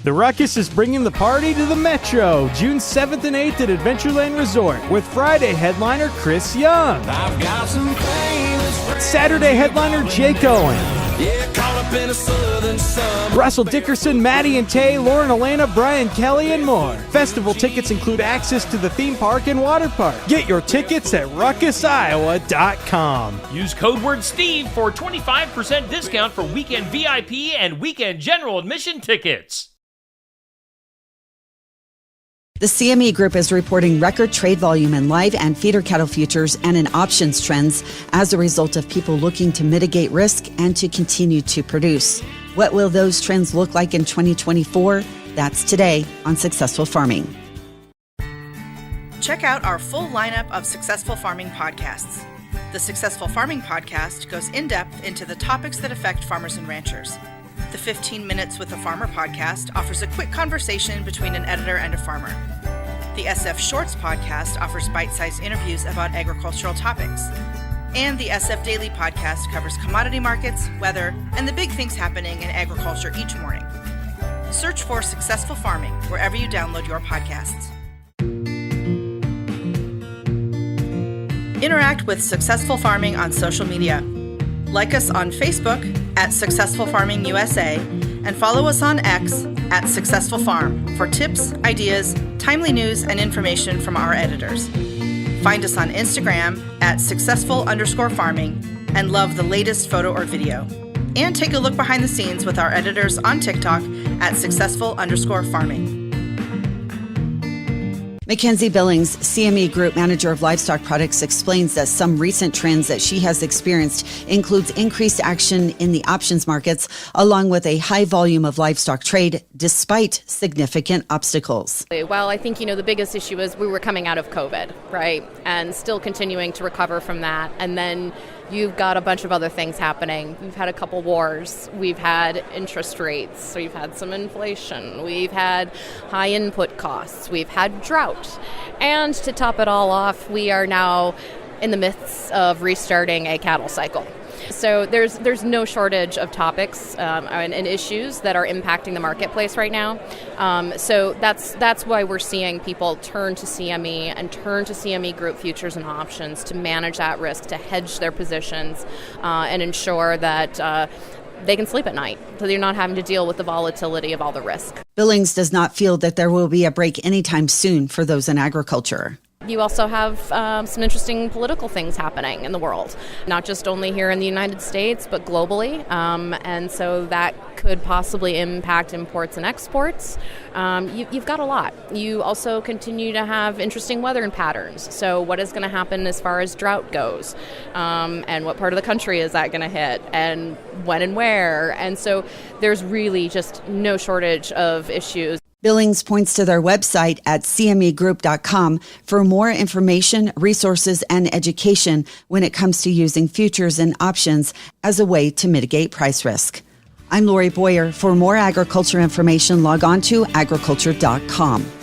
The Ruckus is bringing the party to the Metro, June 7th and 8th at Adventureland Resort, with Friday headliner Chris Young. I've got some famous Saturday headliner Jake Owen. yeah, caught up in a southern summer. Russell Dickerson, Maddie and Tay, Lauren Elena, Brian Kelly, and more. Festival tickets include access to the theme park and water park. Get your tickets at ruckusiowa.com. Use code word Steve for 25% discount for weekend VIP and weekend general admission tickets. The CME Group is reporting record trade volume in live and feeder cattle futures and in options trends as a result of people looking to mitigate risk and to continue to produce. What will those trends look like in 2024? That's today on Successful Farming. Check out our full lineup of Successful Farming podcasts. The Successful Farming podcast goes in-depth into the topics that affect farmers and ranchers. The 15 Minutes with a Farmer podcast offers a quick conversation between an editor and a farmer. The SF Shorts podcast offers bite-sized interviews about agricultural topics. And the SF Daily podcast covers commodity markets, weather, and the big things happening in agriculture each morning. Search for Successful Farming wherever you download your podcasts. Interact with Successful Farming on social media. Like us on Facebook at Successful Farming USA and follow us on X at Successful Farm for tips, ideas, timely news, and information from our editors. Find us on Instagram at successful_farming and love the latest photo or video. And take a look behind the scenes with our editors on TikTok at successful_farming. Mackenzie Billings, CME Group Manager of Livestock Products, explains that some recent trends that she has experienced includes increased action in the options markets, along with a high volume of livestock trade, despite significant obstacles. Well, I think, the biggest issue is we were coming out of COVID, right? And still continuing to recover from that. And then you've got a bunch of other things happening. We've had a couple wars. We've had interest rates. So we've had some inflation. We've had high input costs. We've had drought. And to top it all off, we are now in the midst of restarting a cattle cycle. So there's no shortage of topics and issues that are impacting the marketplace right now. So that's why we're seeing people turn to CME and turn to CME Group futures and options to manage that risk, to hedge their positions, and ensure that they can sleep at night, so they're not having to deal with the volatility of all the risk. Billings does not feel that there will be a break anytime soon for those in agriculture. You also have some interesting political things happening in the world, not just only here in the United States, but globally. And so that could possibly impact imports and exports. You've got a lot. You also continue to have interesting weather patterns. So what is going to happen as far as drought goes? And what part of the country is that going to hit? And when and where? And so there's really just no shortage of issues. Billings points to their website at cmegroup.com for more information, resources, and education when it comes to using futures and options as a way to mitigate price risk. I'm Lori Boyer. For more agriculture information, log on to agriculture.com.